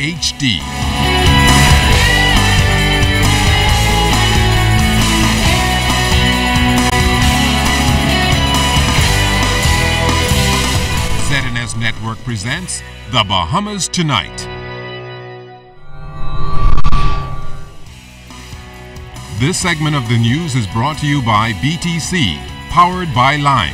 HD. ZNS Network presents The Bahamas Tonight. This segment of the news is brought to you by BTC, powered by Lime.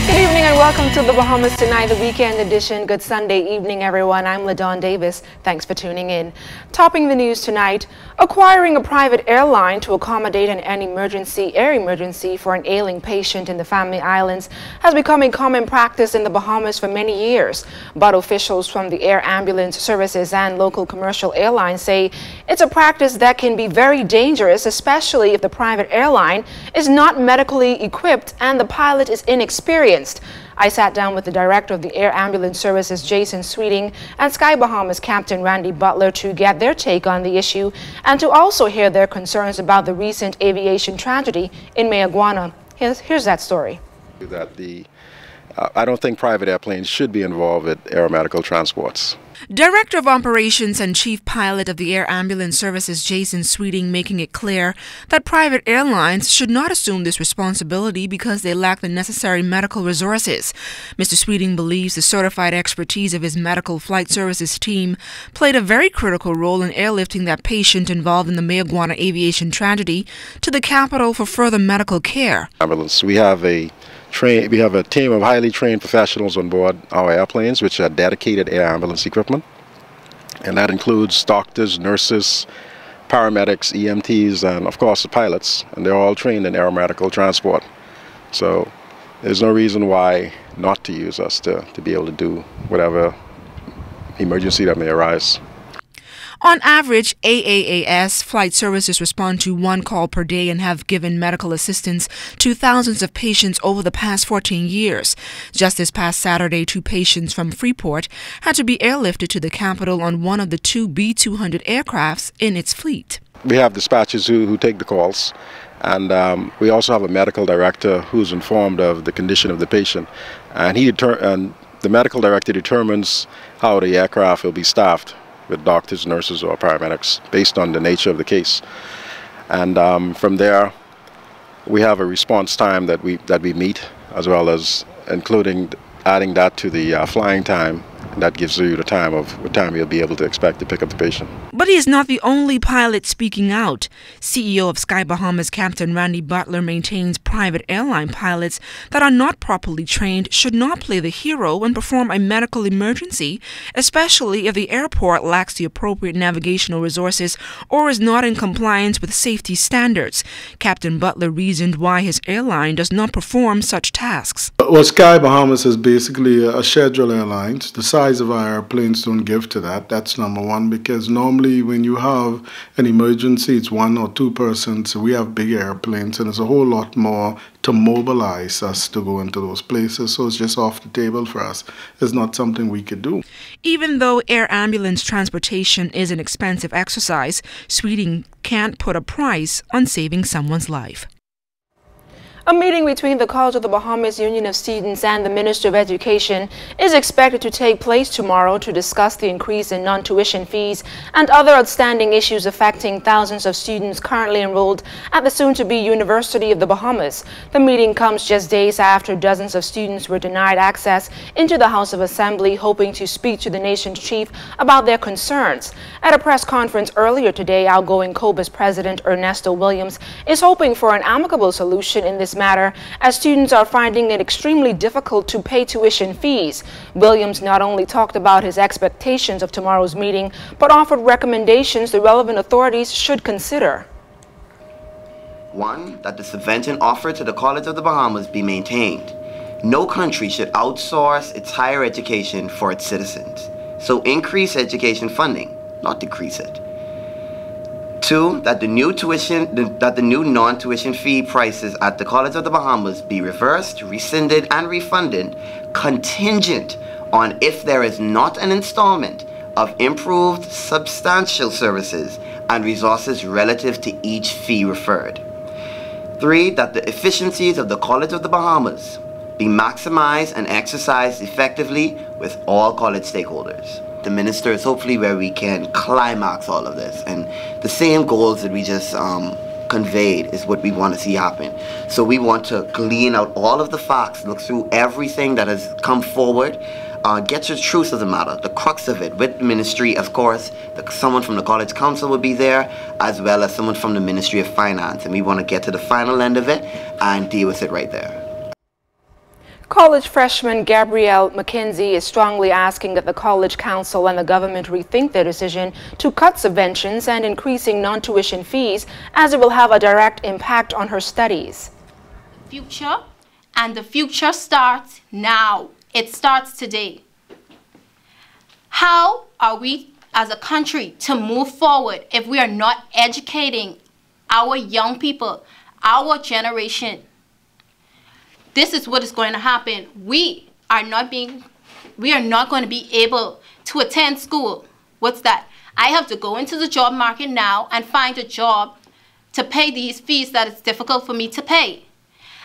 Good evening and welcome to The Bahamas Tonight, the weekend edition. Good Sunday evening, everyone. I'm LaDawn Davis. Thanks for tuning in. Topping the news tonight, acquiring a private airline to accommodate an air emergency for an ailing patient in the Family Islands has become a common practice in the Bahamas for many years. But officials from the air ambulance services and local commercial airlines say it's a practice that can be very dangerous, especially if the private airline is not medically equipped and the pilot is inexperienced. I sat down with the director of the Air Ambulance Services, Jason Sweeting, and Sky Bahamas Captain Randy Butler to get their take on the issue and to also hear their concerns about the recent aviation tragedy in Mayaguana. Here's that story. I don't think private airplanes should be involved with aeromedical transports. Director of Operations and Chief Pilot of the Air Ambulance Services, Jason Sweeting, making it clear that private airlines should not assume this responsibility because they lack the necessary medical resources. Mr. Sweeting believes the certified expertise of his medical flight services team played a very critical role in airlifting that patient involved in the Mayaguana aviation tragedy to the capital for further medical care. Ambulance. We have a team of highly trained professionals on board our airplanes, which are dedicated air ambulance equipment. And that includes doctors, nurses, paramedics, EMTs, and of course the pilots. And they're all trained in aeromedical transport. So there's no reason why not to use us to be able to do whatever emergency that may arise. On average, AAAS flight services respond to one call per day and have given medical assistance to thousands of patients over the past 14 years. Just this past Saturday, 2 patients from Freeport had to be airlifted to the capital on one of the 2 B-200 aircrafts in its fleet. We have dispatchers who take the calls, and we also have a medical director who's informed of the condition of the patient, and the medical director determines how the aircraft will be staffed with doctors, nurses, or paramedics based on the nature of the case. And from there, we have a response time that we meet, as well as including adding that to the flying time. That gives you the time of what time you'll be able to expect to pick up the patient. But he is not the only pilot speaking out. CEO of Sky Bahamas Captain Randy Butler maintains private airline pilots that are not properly trained should not play the hero and perform a medical emergency, especially if the airport lacks the appropriate navigational resources or is not in compliance with safety standards. Captain Butler reasoned why his airline does not perform such tasks. Well, Sky Bahamas is basically a scheduled airline. The size of our airplanes don't give to that. That's number one, because normally when you have an emergency, it's 1 or 2 persons. So we have big airplanes, and there's a whole lot more to mobilize us to go into those places. So it's just off the table for us. It's not something we could do. Even though air ambulance transportation is an expensive exercise, Sweeting can't put a price on saving someone's life. A meeting between the College of the Bahamas Union of Students and the Minister of Education is expected to take place tomorrow to discuss the increase in non-tuition fees and other outstanding issues affecting thousands of students currently enrolled at the soon-to-be University of the Bahamas. The meeting comes just days after dozens of students were denied access into the House of Assembly, hoping to speak to the nation's chief about their concerns. At a press conference earlier today, outgoing COBA's President Ernesto Williams is hoping for an amicable solution in this matter, as students are finding it extremely difficult to pay tuition fees. Williams not only talked about his expectations of tomorrow's meeting, but offered recommendations the relevant authorities should consider. 1. That the subvention offered to the College of the Bahamas be maintained. No country should outsource its higher education for its citizens. So increase education funding, not decrease it. 2, that the new non-tuition fee prices at the College of the Bahamas be reversed, rescinded, and refunded contingent on if there is not an installment of improved substantial services and resources relative to each fee referred. 3, that the efficiencies of the College of the Bahamas be maximized and exercised effectively with all college stakeholders. The minister is hopefully where we can climax all of this, and the same goals that we just conveyed is what we want to see happen. So we want to glean out all of the facts, look through everything that has come forward, get to the truth of the matter, the crux of it, with the ministry, of course. Someone from the College Council will be there, as well as someone from the Ministry of Finance, and we want to get to the final end of it and deal with it right there. College freshman Gabrielle McKenzie is strongly asking that the College Council and the government rethink their decision to cut subventions and increasing non-tuition fees, as it will have a direct impact on her studies. Future, and the future starts now. It starts today. How are we as a country to move forward if we are not educating our young people, our generation? This is what is going to happen. We are not going to be able to attend school. What's that? I have to go into the job market now and find a job to pay these fees that it's difficult for me to pay.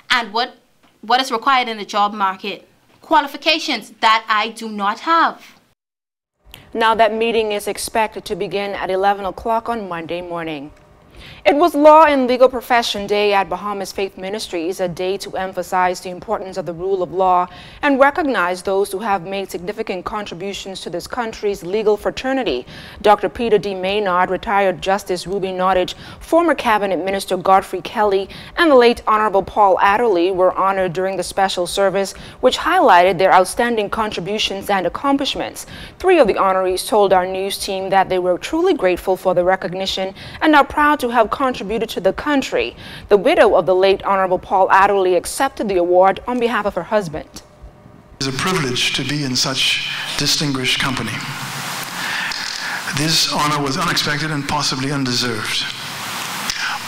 And what is required in the job market? Qualifications that I do not have. Now that meeting is expected to begin at 11 o'clock on Monday morning. It was Law and Legal Profession Day at Bahamas Faith Ministries, a day to emphasize the importance of the rule of law and recognize those who have made significant contributions to this country's legal fraternity. Dr. Peter D. Maynard, retired Justice Ruby Nottage, former Cabinet Minister Godfrey Kelly, and the late Honorable Paul Adderley were honored during the special service, which highlighted their outstanding contributions and accomplishments. 3 of the honorees told our news team that they were truly grateful for the recognition and are proud to have contributed to the country. The widow of the late Honorable Paul Adderley accepted the award on behalf of her husband. It is a privilege to be in such distinguished company. This honor was unexpected and possibly undeserved.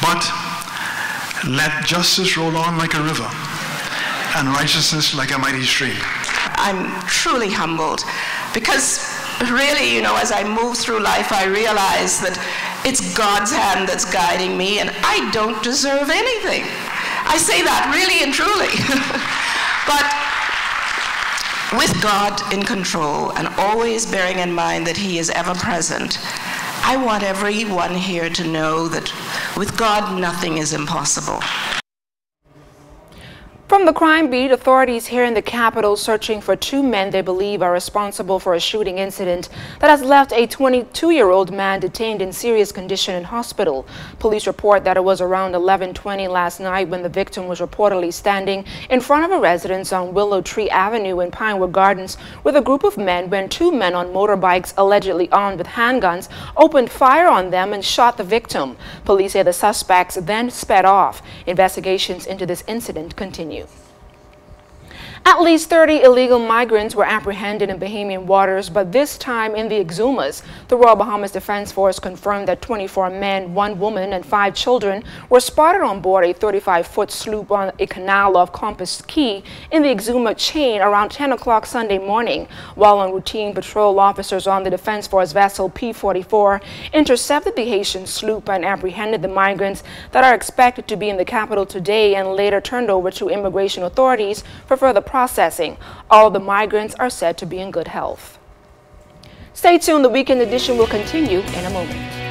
But let justice roll on like a river and righteousness like a mighty stream. I'm truly humbled because really, as I move through life, I realize that it's God's hand that's guiding me, and I don't deserve anything. I say that really and truly. But with God in control and always bearing in mind that He is ever present, I want everyone here to know that with God, nothing is impossible. From the crime beat, authorities here in the capital searching for 2 men they believe are responsible for a shooting incident that has left a 22-year-old man detained in serious condition in hospital. Police report that it was around 11:20 last night when the victim was reportedly standing in front of a residence on Willow Tree Avenue in Pinewood Gardens with a group of men when 2 men on motorbikes allegedly armed with handguns opened fire on them and shot the victim. Police say the suspects then sped off. Investigations into this incident continue. At least 30 illegal migrants were apprehended in Bahamian waters, but this time in the Exumas. The Royal Bahamas Defense Force confirmed that 24 men, 1 woman, and 5 children were spotted on board a 35-foot sloop on a canal off Compass Key in the Exuma chain around 10 o'clock Sunday morning. While on routine patrol, officers on the Defense Force vessel P-44 intercepted the Haitian sloop and apprehended the migrants that are expected to be in the capital today and later turned over to immigration authorities for further processing. All the migrants are said to be in good health. Stay tuned, the weekend edition will continue in a moment.